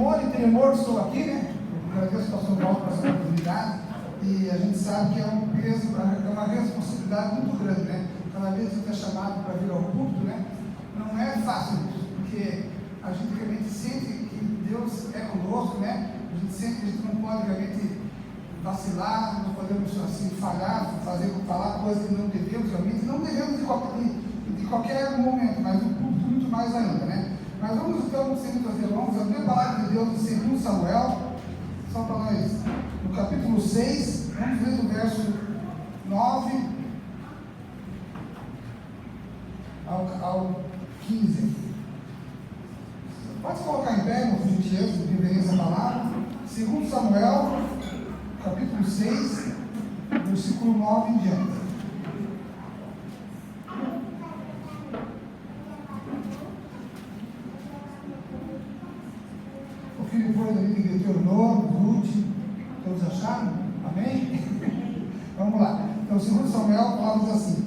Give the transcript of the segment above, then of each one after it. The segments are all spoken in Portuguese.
temor e tremor estou aqui, né? Eu agradeço ao pastor Paulo por essa oportunidade, e a gente sabe que é um peso, é uma responsabilidade muito grande, né? Cada vez que a gente é chamado para vir ao culto, né? Não é fácil isso, porque a gente realmente sente que Deus é conosco, né? A gente sente que a gente não pode realmente vacilar, não podemos assim falhar, falar coisas que não devemos realmente, não devemos de qualquer momento, mas no culto muito mais ainda, né? Mas vamos então, sem muitas delongas, abrir a palavra de Deus em 2 Samuel, só para nós, no capítulo 6, vamos ler do verso 9 ao 15. Pode colocar em pé, por gentileza, de reverência à palavra. 2 Samuel, capítulo 6, versículo 9 em diante. O que depois ali de Deuteronômio, Ruth, todos acharam? Amém? Vamos lá. Então, 2 Samuel fala assim: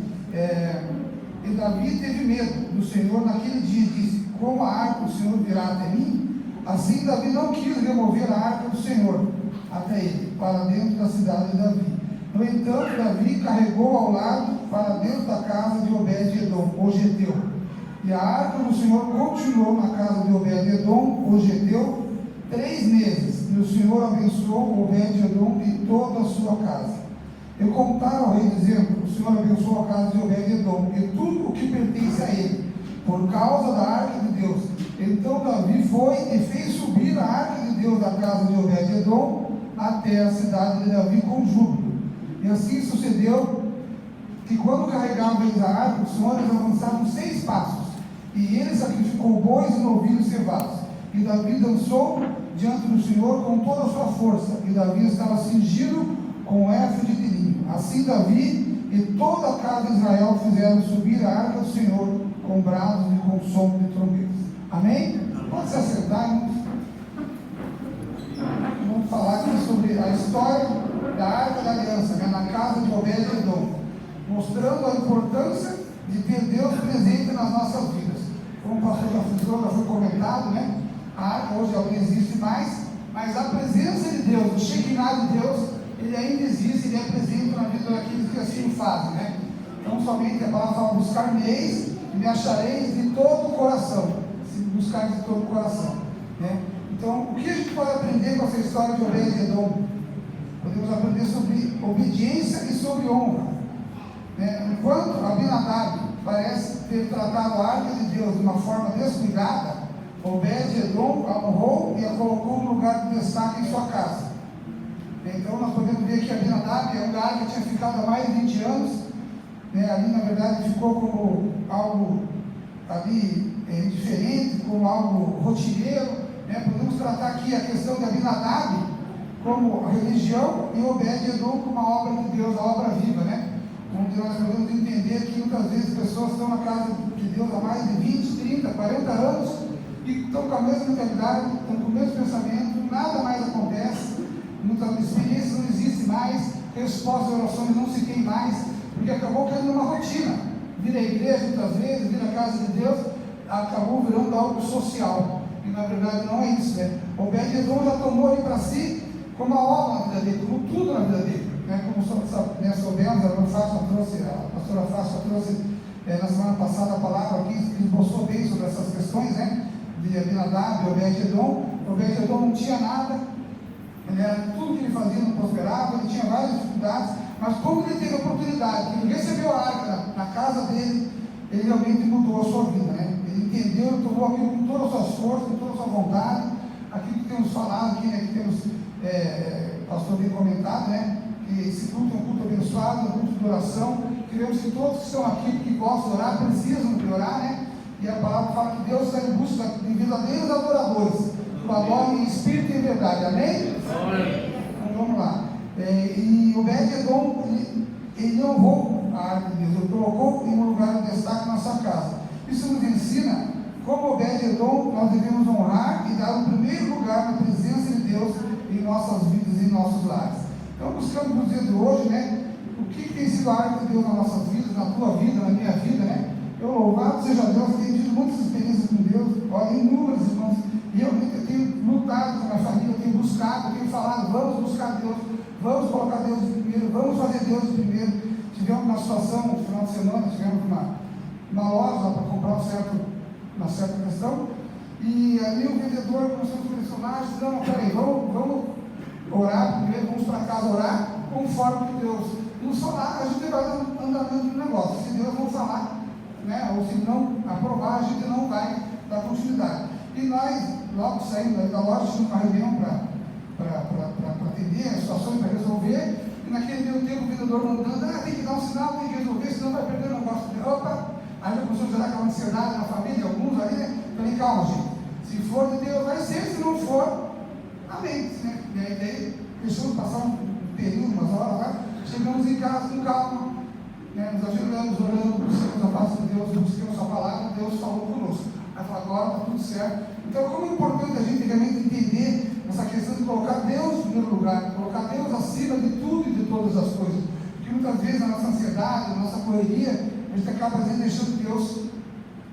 e Davi teve medo do Senhor naquele dia e disse: como a arca do Senhor virá até mim? Assim Davi não quis remover a arca do Senhor até ele, para dentro da cidade de Davi. No entanto, Davi carregou ao lado para dentro da casa de Obed-edom, o geteu. E a arca do Senhor continuou na casa de Obed-edom, o geteu, 3 meses. E o Senhor abençoou Obed-edom e toda a sua casa. E contaram ao rei, dizendo: o Senhor abençoou a casa de Obed-edom e tudo o que pertence a ele, por causa da arca de Deus. Então Davi foi e fez subir a arca de Deus da casa de Obed-edom até a cidade de Davi com júbilo. E assim sucedeu que quando carregavam eles a arca, o Senhor eles avançaram 6 passos, e ele sacrificou bois e novilhos cevados. E Davi dançou diante do Senhor com toda a sua força, e Davi estava cingido com o éfode de linho. Assim Davi e toda a casa de Israel fizeram subir a arca do Senhor com brados e com som de trombetas. Amém? Pode se acertar, irmãos? Vamos falar aqui sobre a história da Arca da Aliança, né, na casa de Obed-edom, mostrando a importância de ter Deus presente nas nossas vidas. Como o pastor já foi comentado, né? A arca hoje ela não existe mais, mas a presença de Deus, o Shekinah de Deus, ele ainda existe, ele é presente na vida daqueles que assim o fazem, né? Então somente a palavra fala: buscar-me-eis e me achareis de todo o coração, se buscares de todo o coração, né? Então, o que a gente pode aprender com essa história de Obed-edom? Podemos aprender sobre obediência e sobre honra, né? Enquanto Abinadab parece ter tratado a arca de Deus de uma forma descuidada, Obed-edom a honrou e a colocou no lugar de destaque em sua casa. Então nós podemos ver que Abinadab é um lugar que tinha ficado há mais de 20 anos, né? Ali na verdade ficou como algo ali diferente, como algo rotineiro, né? Podemos tratar aqui a questão de Abinadab como a religião e Obed-edom como a obra de Deus, a obra viva, né? Onde nós podemos entender que muitas vezes pessoas estão na casa de Deus há mais de 20, 30, 40 anos e estão com a mesma mentalidade, estão com o mesmo pensamento, nada mais acontece, muitas experiências não existem mais, respostas às orações não se tem mais, porque acabou caindo numa rotina. Vir à igreja muitas vezes, vir à casa de Deus, acabou virando algo social, e na verdade não é isso, né? Obed-edom já tomou ali para si como a obra na vida dele, como tudo na vida dele, né? Como soubemos, a pastora Fátima trouxe na semana passada a palavra aqui, que esboçou bem sobre essas questões, né? De Abinadab e Obed-edom. Obed-edom não tinha nada, tudo que ele fazia não prosperava, ele tinha várias dificuldades, mas como ele teve a oportunidade, ele recebeu a arca na casa dele, ele realmente mudou a sua vida, né? Ele entendeu, ele tomou aquilo com todas as suas forças, com toda a sua vontade, aquilo que temos falado aqui, né? Que temos, o pastor tem comentado, né? Que esse culto é um culto abençoado, um culto de oração, queremos que todos que estão aqui, que gostam de orar, precisam de orar, né? E a palavra fala que Deus está em busca de verdadeiros adoradores, que o adorem em espírito e em verdade, amém? Então vamos lá. E Obed-edom, ele honrou a arca de Deus, ele colocou em um lugar de destaque na sua casa. Isso nos ensina como Obed-edom nós devemos honrar e dar o primeiro lugar na presença de Deus em nossas vidas e em nossos lares. Então buscamos nos dias de hoje, né? O que tem sido a arca de Deus nas nossas vidas, na tua vida, na minha vida, né? Eu louvado seja Deus, tenho tido muitas experiências com Deus, olha, inúmeras irmãos, e eu tenho lutado tenho buscado, eu tenho falado, vamos buscar Deus, vamos colocar Deus em primeiro, vamos fazer Deus em primeiro. Tivemos uma situação no final de semana, tivemos uma loja para comprar uma certa questão, e ali o vendedor começou a pressionar, disse, não, peraí, vamos orar primeiro, vamos para casa orar, conforme que Deus nos falar, a gente vai andando no negócio. Se Deus não falar, né, ou se não aprovar, a gente não vai dar continuidade. E nós, logo saindo da loja, tínhamos uma reunião para atender as situações, para resolver, e naquele meio tempo o vendedor mandando, tem que dar um sinal, tem que resolver, senão vai perder o negócio de roupa. Aí já começou a gerar aquela ansiedade na família, alguns ali, né? Falei, calma, gente, se for de Deus vai ser, se não for, amém, né? E aí deixamos passar um período, umas horas lá, chegamos em casa com calma, né? Nos ajoelhamos, orando, buscamos a paz de Deus, buscamos a palavra, Deus falou conosco. Aí falou, agora está tudo certo. Então, como é importante a gente realmente entender essa questão de colocar Deus em primeiro lugar, colocar Deus acima de tudo e de todas as coisas. Porque muitas vezes a nossa ansiedade, a nossa correria, a gente acaba deixando Deus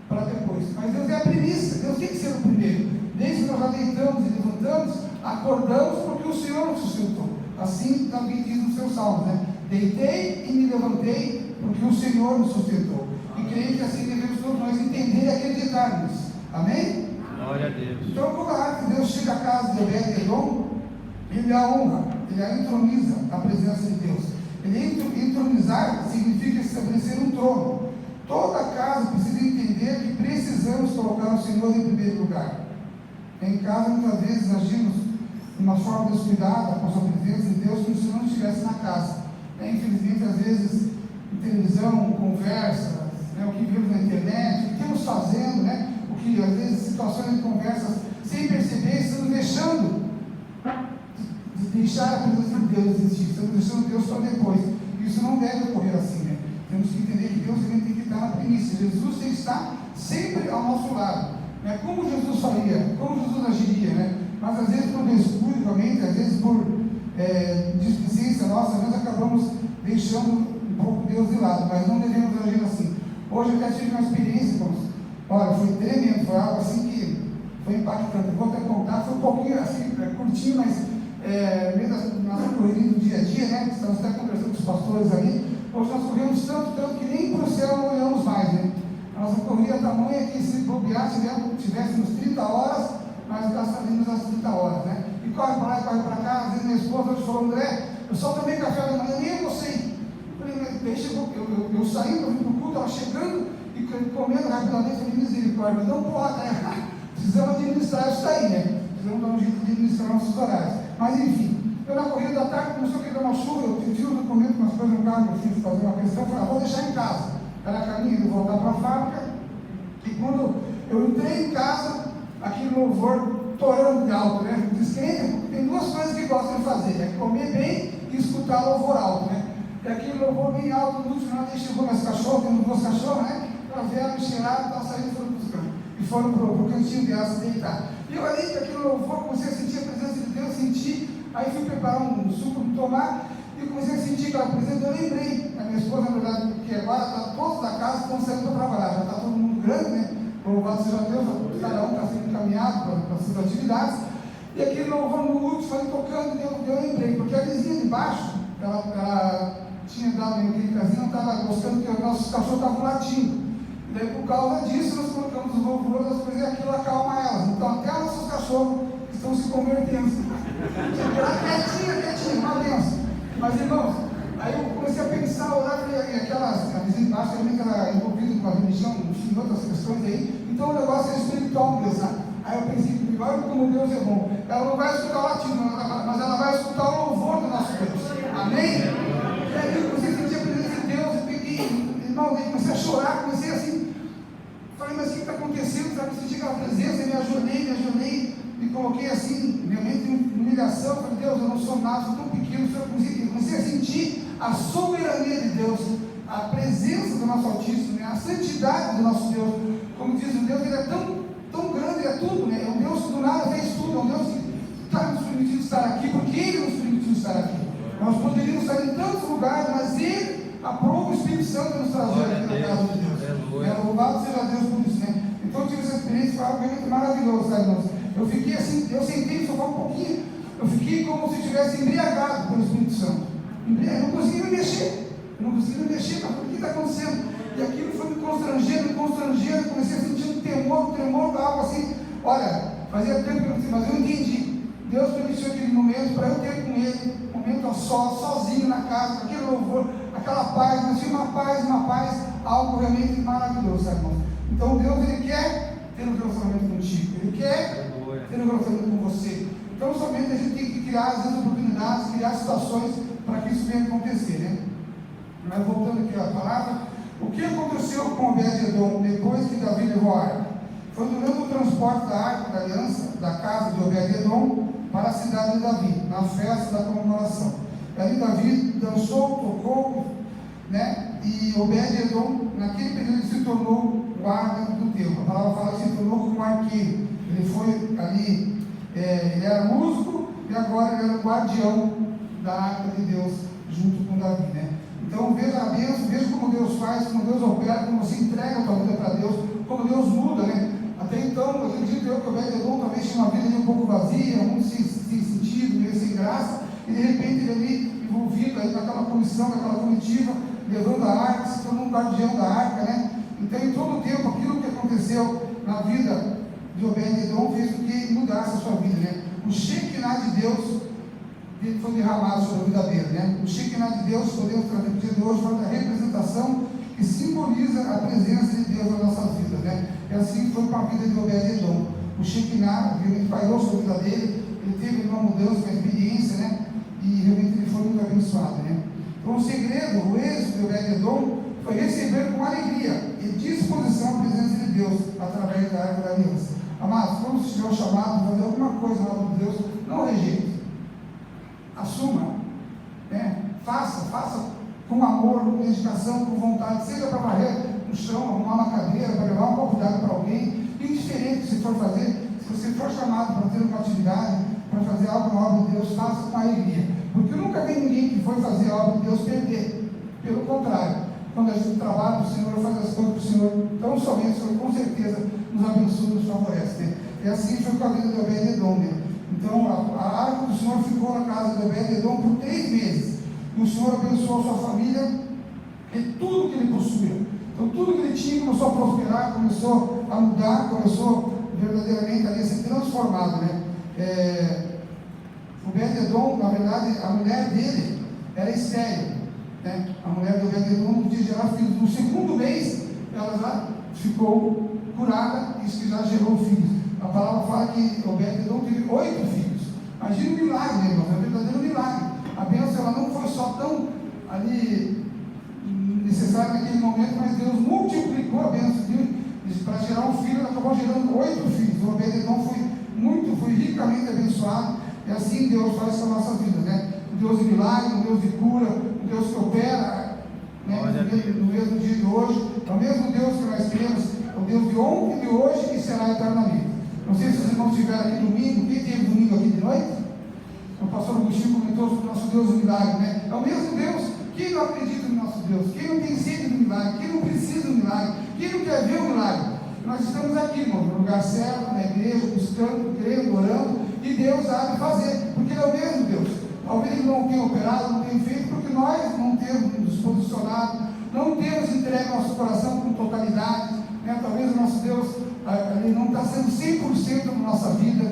para depois. Mas Deus é a primícia, Deus tem que ser o primeiro. Desde que nós já deitamos e levantamos, acordamos porque o Senhor nos sustentou. Assim também diz no seu salmo, né? Deitei e me levantei porque o Senhor nos sustentou. E creio que assim devemos todos nós entender e acreditar nisso. Amém? Glória a Deus. Então, quando Deus chega à casa de Obed-Edom, ele a honra, ele a entroniza na presença de Deus. Ele entronizar significa estabelecer um trono. Toda casa precisa entender que precisamos colocar o Senhor em primeiro lugar. Em casa, muitas vezes, agimos de uma forma descuidada com a sua presença de Deus, como se não estivesse na casa. Infelizmente, às vezes, em televisão, conversa, o que vemos na internet, o que estamos fazendo, o que, às vezes, situações de conversas, sem perceber, estamos deixando de deixar a presença de Deus existir, estamos deixando Deus para depois. Isso não deve ocorrer assim, Temos que entender que Deus também tem que estar na primícia. Jesus tem que estar sempre ao nosso lado. Como Jesus faria, como Jesus agiria, Mas às vezes por descuido, realmente, às vezes por displicência nossa, nós acabamos deixando um pouco Deus de lado, mas não devemos agir assim. Hoje eu até tive uma experiência, irmãos. Olha, foi tremendo, foi algo assim que foi impactante. Eu vou até contar, foi um pouquinho assim, curtinho, mas meio da nossa correria do dia a dia, Estamos até conversando com os pastores ali. Hoje nós corremos tanto que nem para o céu não olhamos mais, A nossa corrida tamanha que se bobear, tivéssemos 30 horas, nós gastaríamos as 30 horas, E corre para lá e corre para cá. Às vezes minha esposa hoje falou, André, eu só tomei café da manhã, nem eu sei. Eu falei, mas deixa eu saí, eu vim para o culto, ela chegando e comendo rapidamente, falei, misericórdia, mas não pode, Precisamos administrar isso daí, Precisamos dar um jeito de administrar nossos horários. Mas enfim, eu na corrida da tarde começou a cair uma chuva, eu tive um documento, umas coisas no carro, eu fiz fazer uma questão, eu falei, vou deixar em casa. Era caminho de voltar para a fábrica, e quando eu entrei em casa, aquele louvor torando de alto, Descrente, tem duas coisas que gostam de fazer, comer bem e escutar louvor alto, E aquele louvor bem alto, no final, aí chegou meus cachorros, temos duas cachorras, Elas vieram, cheiraram, estavam saindo e foram buscando. E foram para o cantinho delas se deitar. E eu ali, aquele louvor, comecei a sentir a presença de Deus, aí fui preparar um suco de tomar, e comecei a sentir aquela presença, eu lembrei, a minha esposa, na verdade, que agora todos da casa estão saindo para trabalhar, já está todo mundo grande, Louvado seja Deus, cada um está sendo encaminhado para as suas atividades, e aquele louvor no último, foi tocando, eu lembrei, porque a vizinha de baixo, ela tinha dado aquele casinho, não estava gostando que os nossos cachorros estavam latindo, e daí por causa disso, nós colocamos os louvores, as coisas, e aquilo acalma elas, então até os nossos cachorros estão se convertendo, quietinho, uma benção. Mas irmãos, aí eu comecei a pensar, orar, e a vizinha de baixo também, que ela é envolvida com a religião, enfim, outras questões aí, então o negócio é espiritual mesmo, Aí eu pensei comigo, olha como Deus é bom, ela não vai escutar o latino, mas ela vai escutar o louvor do nosso Deus, amém? E aí eu comecei a sentir a presença de Deus, eu peguei, irmão, comecei a chorar, comecei assim, falei, mas o que está acontecendo? Sabe, eu senti aquela presença, me ajoelhei, me coloquei assim, realmente em humilhação, falei, Deus, eu não sou nada, sou tão pequeno, comecei a sentir a soberania de Deus, a presença do nosso Altíssimo, a santidade do nosso Deus, como diz o Deus, Ele é tão grande, Ele é tudo, É um Deus que do nada fez tudo, é um Deus que está nos permitindo estar aqui, porque Ele nos permitiu estar aqui. Nós poderíamos estar em tantos lugares, mas Ele aprova o Espírito Santo nos trazer aqui na casa de Deus. Louvado seja Deus por isso, Então eu tive essa experiência, foi algo realmente maravilhoso, irmãos? Eu fiquei assim, eu sentei no sofá um pouquinho, eu fiquei como se estivesse embriagado pelo Espírito Santo. Eu não conseguia me mexer. Mas o que está acontecendo? E aquilo foi me constrangendo, comecei a sentir um tremor da alma assim. Olha, fazia tempo que eu não tinha, mas eu entendi. Deus permitiu aquele momento para eu ter com Ele, um momento a sós, sozinho na casa, aquele louvor, aquela paz, mas tinha uma paz, algo realmente maravilhoso, sabe, irmão? Então Deus, Ele quer ter um relacionamento contigo, Ele quer ter um relacionamento com você. Então somente a gente tem que criar às vezes oportunidades, criar situações para que isso venha acontecer, né? Mas voltando aqui à palavra, o que aconteceu com Obed-Edom depois que Davi levou a arca? Foi durante o transporte da arca da aliança, da casa de Obed-Edom, para a cidade de Davi, na festa da comemoração. E ali Davi dançou, tocou, né? E Obed-Edom, naquele período, se tornou guarda do templo. A palavra fala que se tornou como arqueiro. Ele foi ali, ele era músico e agora ele era o guardião da arca de Deus, junto com Davi, né? Então veja a bênção, veja como Deus faz, como Deus opera, como você entrega a tua vida para Deus, como Deus muda, né? Até então, eu acredito que Obed-Edom talvez tinha uma vida um pouco vazia, muito sem sentido, meio sem graça, e de repente ele ali, envolvido aí naquela comissão, naquela comitiva, levando a arca, se tornou um guardião da arca, né? Então, em todo o tempo, aquilo que aconteceu na vida de Obed-Edom fez com que mudasse a sua vida, né? O Shekinah de Deus foi derramado sobre a vida dele, né? O Shekinah de Deus, podemos trazer para o dia de hoje, fala da representação que simboliza a presença de Deus nas nossas vidas, né? E assim foi com a vida de Obed-Edom. O Shekinah realmente pairou sobre a vida dele, ele teve uma mudança, uma experiência, né? E realmente ele foi muito abençoado, né? Então o segredo, o êxito de Obed-Edom foi receber com alegria e disposição a presença de Deus através da arca da aliança. Amados, quando você estiver chamado a fazer alguma coisa na mão de Deus, não rejeite. Assuma, né? Faça com amor, com dedicação, com vontade, seja para varrer no chão, arrumar uma cadeira, para levar um copo d'água para alguém, indiferente se for fazer, se você for chamado para ter uma atividade, para fazer algo na obra de Deus, faça com alegria, porque eu nunca vi ninguém que foi fazer a obra de Deus perder, pelo contrário, quando a gente trabalha para o Senhor, faz as coisas para o Senhor, então somente o Senhor com certeza nos abençoa, nos favorece, né? E assim foi com a vida de Obed-Edom, né? Então a arca do Senhor ficou na casa de Obed-Edom por 3 meses, e o Senhor abençoou a sua família e tudo que ele possuía. Então tudo que ele tinha começou a prosperar, começou a mudar, começou verdadeiramente a ser transformado, né? Obed-Edom, na verdade, a mulher dele era estéril, né? A mulher de Obed-Edom não podia gerar filhos. No segundo mês, ela já ficou curada e já gerou filhos. A palavra fala que Obed-Edom teve 8 filhos. Imagina um milagre, irmão, é um verdadeiro milagre. A bênção ela não foi só tão ali necessária naquele momento, mas Deus multiplicou a bênção para gerar um filho. Ela acabou gerando 8 filhos. O Obed-Edom foi ricamente abençoado, e assim Deus faz com a nossa vida, né? Um Deus de milagre, um Deus de cura, um Deus que opera, né? No mesmo dia de hoje, é o mesmo Deus que nós temos, é o Deus de ontem, de hoje e será eternamente. Não sei se os irmãos estiveram aqui domingo. Quem teve domingo aqui de noite? O pastor Agostinho comentou sobre o nosso Deus do milagre, né? É o mesmo Deus. Quem não acredita no nosso Deus? Quem não tem sede do milagre? Quem não precisa do milagre? Quem não quer ver o milagre? Nós estamos aqui, irmão, no lugar certo, na igreja, buscando, crendo, orando, e Deus há de fazer, porque Ele é o mesmo Deus. Talvez Ele não tenha operado, não tenha feito, porque nós não temos nos posicionado, não temos entregue nosso coração com totalidade, né? Talvez o nosso Deus ele não está sendo 100% na nossa vida.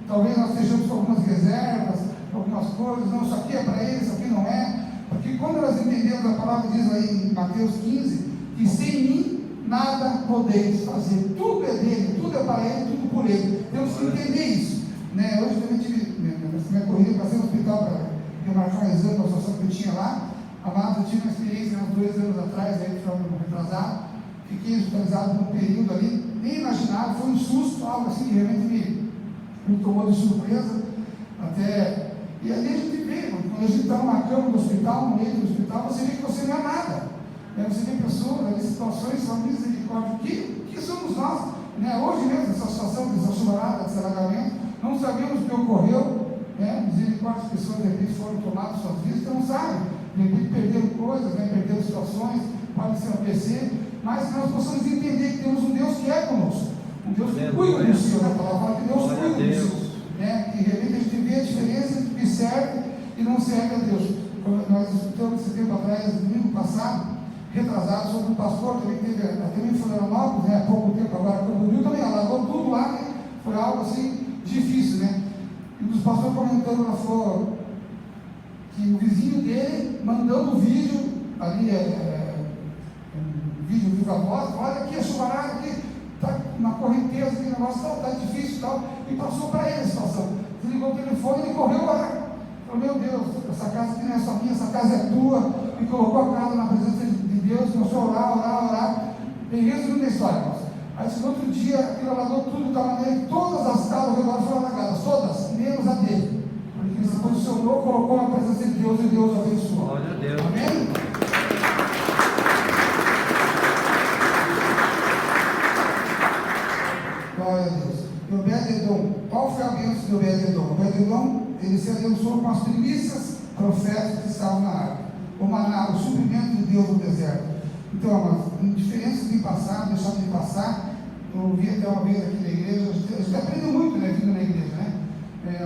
Talvez nós estejamos com algumas reservas, algumas coisas, não, isso aqui é para Ele, isso aqui não é. Porque quando nós entendemos, a palavra diz aí em Mateus 15, que sem mim nada podeis fazer, tudo é dele, tudo é para Ele, tudo por Ele. Temos que entender isso, né? Hoje também tive minha corrida, passei no hospital para marcar um exame, a situação que eu tinha lá. Amado, eu tive uma experiência uns 2 anos atrás, aí foi retrasado, fiquei hospitalizado por um período ali, nem imaginava, foi um susto, algo assim que realmente me tomou de surpresa, até, e ali a gente vê, quando a gente está numa cama do hospital, no meio do hospital, você vê que você não é nada, né? Você vê pessoas, ali, situações, são misericórdia, que somos nós, né? Hoje mesmo, essa situação, dessa chorada, desse alagamento, não sabemos o que ocorreu, né? Misericórdia, as pessoas de repente foram tomadas suas vidas, então sabe, de repente perderam coisas, né? Perderam situações, pode ser um PC, mas que nós possamos entender que temos um Deus que é conosco, um Deus que cuida do Senhor, a palavra que Deus cuida do Senhor, né? E realmente a gente vê a diferença serve e não serve a Deus. Nós escutamos esse tempo atrás, domingo passado, retrasado, sobre um pastor também que teve até em Florianópolis, né, há pouco tempo agora, Camboriú também, alagou tudo lá, né? Foi algo assim difícil, né? E os pastores comentando, ela falou que o vizinho dele mandando o vídeo ali, um vídeo viva voz, olha aqui a chuvarada, aqui está uma correnteza, aqui o negócio está difícil e tal, e passou para ele a situação. Desligou o telefone e correu lá. Falou, meu Deus, essa casa aqui não é só minha, essa casa é tua, e colocou a casa na presença de Deus, começou a orar. Tem resumindo a história, irmãos. Aí no outro dia, aquilo alagou tudo de tal maneira que todas as casas ao redor foram alagadas, todas, menos a dele. Porque ele se posicionou, colocou na presença de Deus e Deus abençoou. Glória a Deus. Amém? Glória a Deus. E Obed-Edom, qual foi a bênção de Obed-Edom? Obed-Edom, ele se abençoou com as primícias proféticas que estavam na árvore. O maná, o suprimento de Deus no deserto. Então, amados, diferenças de passar, deixar de passar. Eu ouvi até uma vez aqui na igreja, a gente aprende muito, né, vindo na igreja, né?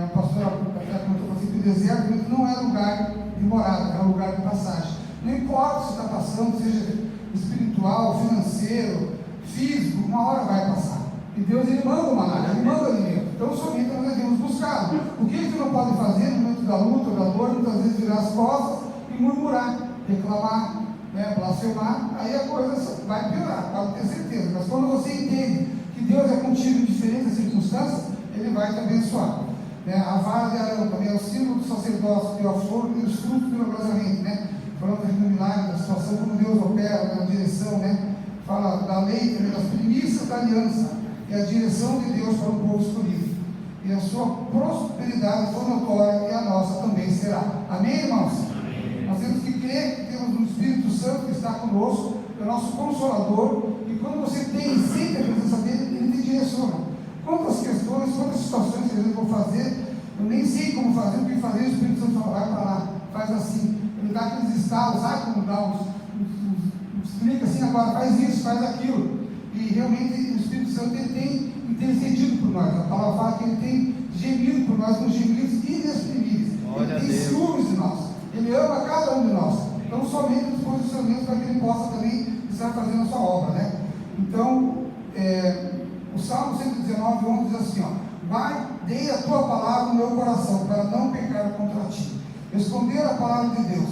A pastora até comentou assim, que o deserto não é lugar de morada, é lugar de passagem. Não importa se está passando, seja espiritual, financeiro, físico, uma hora vai passar. E Deus, ele manda o maná, ele manda o alimento. Então, somente nós devemos buscá-lo. O que a gente não pode fazer no momento da luta ou da dor, muitas vezes virar as costas e murmurar, reclamar, né, blasfemar, aí a coisa vai piorar, pode ter certeza. Mas quando você entende que Deus é contigo em diferentes circunstâncias, ele vai te abençoar. Né? A vara de Arão também é o símbolo do sacerdócio, que é a flor e os frutos milagrosamente, né? Falando aqui do milagre, da situação, como Deus opera, na direção, né? Fala da lei, das primícias da aliança, e a direção de Deus para o povo escolhido. E a sua prosperidade foi notória, e a nossa também será. Amém, irmãos? Amém. Nós temos que crer que temos um Espírito Santo que está conosco, que é o nosso Consolador, e quando você tem e sente a presença dele, ele te direciona. Quantas questões, quantas situações que eu vou fazer, eu nem sei como fazer, o que fazer, o Espírito Santo fala, vai para lá, faz assim. Ele dá aqueles estalos, sabe como dá explica assim, agora faz isso, faz aquilo. E realmente o Espírito Santo ele tem intercedido por nós. A palavra fala que ele tem gemido por nós com gemidos inexprimíveis. Ele tem ciúmes de nós. Ele ama cada um de nós. Então, somente nos posicionamentos para que ele possa também estar fazendo a sua obra, né? Então, o Salmo 119, 11 diz assim, ó: guardei a tua palavra no meu coração, para não pecar contra ti. Esconder a palavra de Deus.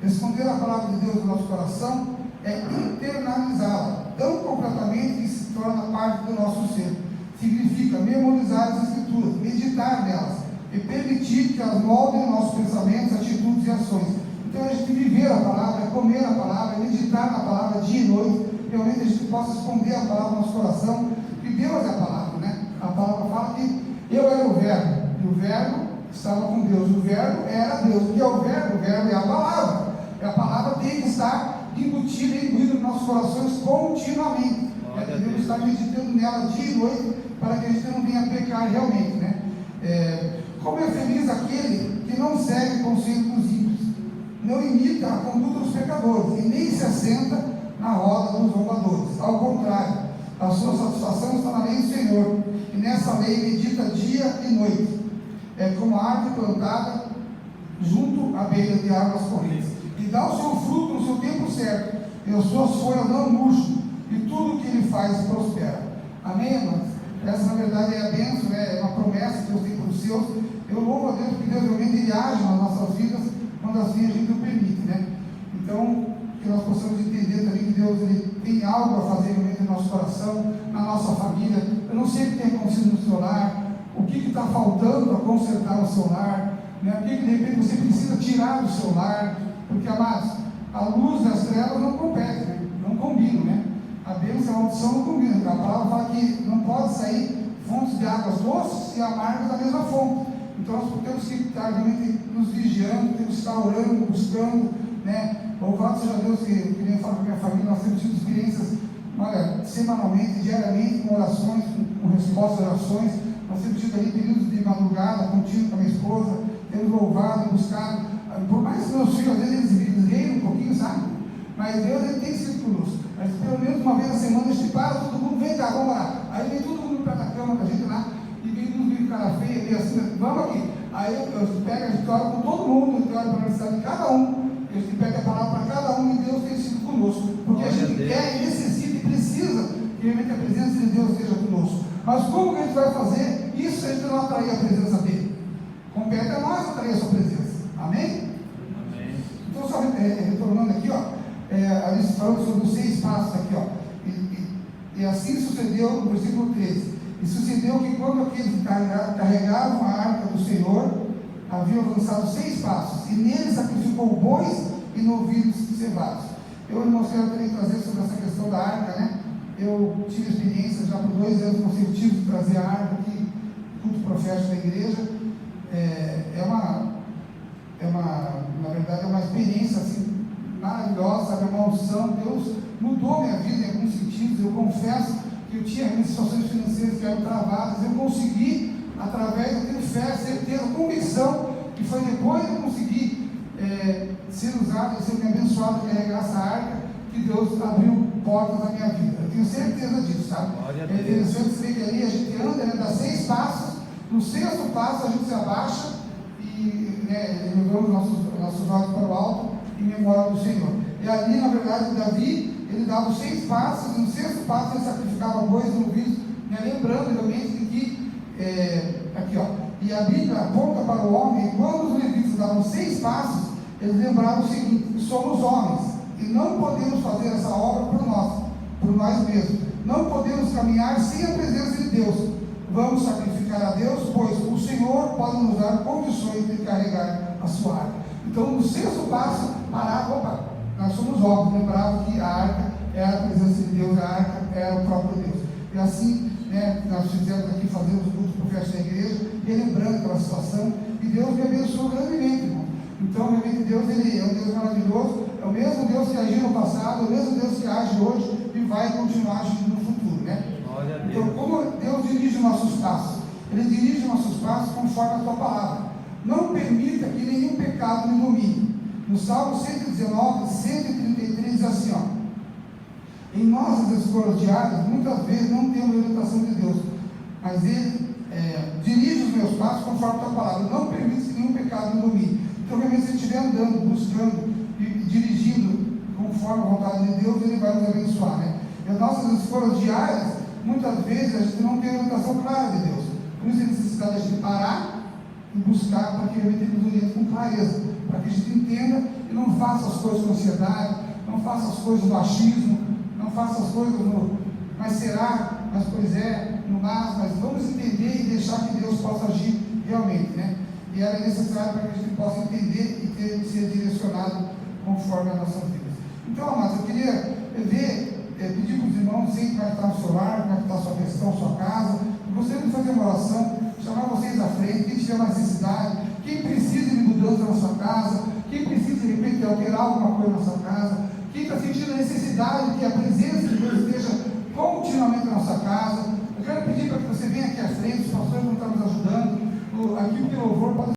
Esconder a palavra de Deus no nosso coração é internalizá-la tão completamente que se torna parte do nosso ser. Significa memorizar as Escrituras, meditar nelas e permitir que elas moldem nossos pensamentos, atitudes e ações. Então, a gente viver a palavra, comer a palavra, meditar na palavra dia e noite, realmente a gente possa esconder a palavra no nosso coração, que Deus é a palavra, né? A palavra fala que eu era o verbo, e o verbo estava com Deus, o verbo era Deus. O que é o verbo? O verbo é a palavra. E a palavra tem que estar embutida e imbuída nos nossos corações continuamente. Devemos estar meditando nela dia e noite, para que a gente não venha a pecar realmente, né? Como é feliz aquele que não segue o conselho dos ímpios, não imita a conduta dos pecadores, e nem se assenta na roda dos zombadores. Ao contrário, a sua satisfação está na lei do Senhor, e nessa lei medita dia e noite. É como a árvore plantada junto à beira de águas correntes, e dá o seu fruto no seu tempo certo, e as suas folhas não murcham, e tudo que ele faz prospera. Amém, irmãos? Essa, na verdade, é a bênção, né? É uma promessa que Deus tem para os seus. Eu louvo a Deus, porque Deus realmente ele age nas nossas vidas, quando assim a gente o permite, né? Então, que nós possamos entender também que Deus ele tem algo a fazer realmente no nosso coração, na nossa família. Eu não sei o que tem acontecido no seu lar, o que está faltando para consertar o seu lar, né? O que de repente você precisa tirar do seu lar, porque, amados, a luz das trevas não compete, né? Não combinam, né? A bênção e a maldição não combinam. A palavra fala que não pode sair fontes de águas doces e amargas da mesma fonte. Então nós temos que estar realmente nos vigiando, temos que estar orando, buscando, né? Louvado seja Deus que nem eu falo com a minha família, nós temos tido experiências, olha, semanalmente, diariamente, com orações, com respostas a orações. Nós temos tido ali períodos de madrugada contínuo com a minha esposa, temos louvado e buscado. Por mais que meus filhos, às vezes, eles riem um pouquinho, sabe? Mas Deus ele tem sido conosco. Mas pelo menos uma vez na semana a gente para, todo mundo vem cá, vamos lá. Aí vem todo mundo para a cama com a gente lá, e vem uns com cara feia, meio assim, vamos aqui. Aí eu pego a história com todo mundo, a história para a necessidade de cada um. A gente pega a palavra para cada um e Deus tem sido conosco. Porque a gente quer e necessita e precisa que realmente a presença de Deus esteja conosco. Mas como que a gente vai fazer isso se a gente não atrair a presença dele? Compete a nós atrair a sua presença. Amém? Amém. Então, só retornando aqui, a gente falando sobre os 6 passos aqui, e assim sucedeu, no versículo 13, e sucedeu que quando aqueles que carregavam a arca do Senhor, haviam avançado 6 passos, e nele sacrificou bois e novilhos cevados. Eu, irmãos, quero também trazer sobre essa questão da arca, né? Eu tive experiência já por 2 anos consecutivos de trazer a arca aqui, culto profético da igreja. Na verdade, é uma experiência assim, maravilhosa, sabe? É uma unção. Deus mudou minha vida em alguns sentidos. Eu confesso que eu tinha situações financeiras que eram travadas. Eu consegui, através daquele fé, certeza, convicção, que foi depois de eu conseguir ser usado, ser abençoado, carregar essa arca, que Deus abriu portas na minha vida. Eu tenho certeza disso, sabe? É interessante você ver que ali a gente anda, né, dá 6 passos, no 6º passo a gente se abaixa e levamos nossos olhos para o alto em memória do Senhor. E ali, na verdade, Davi, ele dava os 6 passos, e no 6º passo ele sacrificava bois e novilhos, lembrando realmente de que, e a Bíblia aponta para o homem, e quando os levitas davam 6 passos, eles lembravam o seguinte: somos homens, e não podemos fazer essa obra por nós mesmos, não podemos caminhar sem a presença de Deus, vamos sacrificar a Deus, pois o Senhor pode nos dar condições de carregar a sua arca. Então, no 6º passo, nós somos homens, lembrava que a arca era a presença de Deus, a arca era o próprio Deus. E assim, nós fizemos aqui, fazemos o culto profético da igreja, relembrando aquela situação, e Deus me abençoou grandemente, irmão. Então, realmente, Deus, ele é um Deus maravilhoso, é o mesmo Deus que agiu no passado, é o mesmo Deus que age hoje e vai continuar agindo no futuro, né? Então, como Deus dirige nossos passos? Ele dirige nossos passos conforme a tua palavra. Não permita que nenhum pecado me domine. No Salmo 119, 133 diz assim, em nossas escolhas diárias, muitas vezes não temos orientação de Deus, mas Ele dirige os meus passos conforme a tua palavra. Não permite que nenhum pecado me domine. Então, realmente, se ele estiver andando, buscando e dirigindo conforme a vontade de Deus, Ele vai nos abençoar, né? E as nossas escolhas diárias, muitas vezes a gente não tem orientação clara de Deus. Por isso a necessidade de a gente parar e buscar para que realmente Ele nos oriente com clareza, para que a gente entenda e não faça as coisas com ansiedade, não faça as coisas no achismo, não faça as coisas no mas será, mas pois é, no mas vamos entender e deixar que Deus possa agir realmente, né? E era necessário para que a gente possa entender e ser direcionado conforme as nossas vidas. Então, amados, eu queria pedir para os irmãos, não sei como é que está no seu lar, como é que está a sua questão, sua casa, eu gostaria de fazer uma oração, chamar vocês à frente, quem tiver uma necessidade, quem precisa de mudança na sua casa, quem precisa de repente alterar alguma coisa na sua casa, quem está sentindo a necessidade de que a presença de Deus esteja continuamente na nossa casa. Eu quero pedir para que você venha aqui à frente, os pastores vão estar nos ajudando, aqui o louvor pode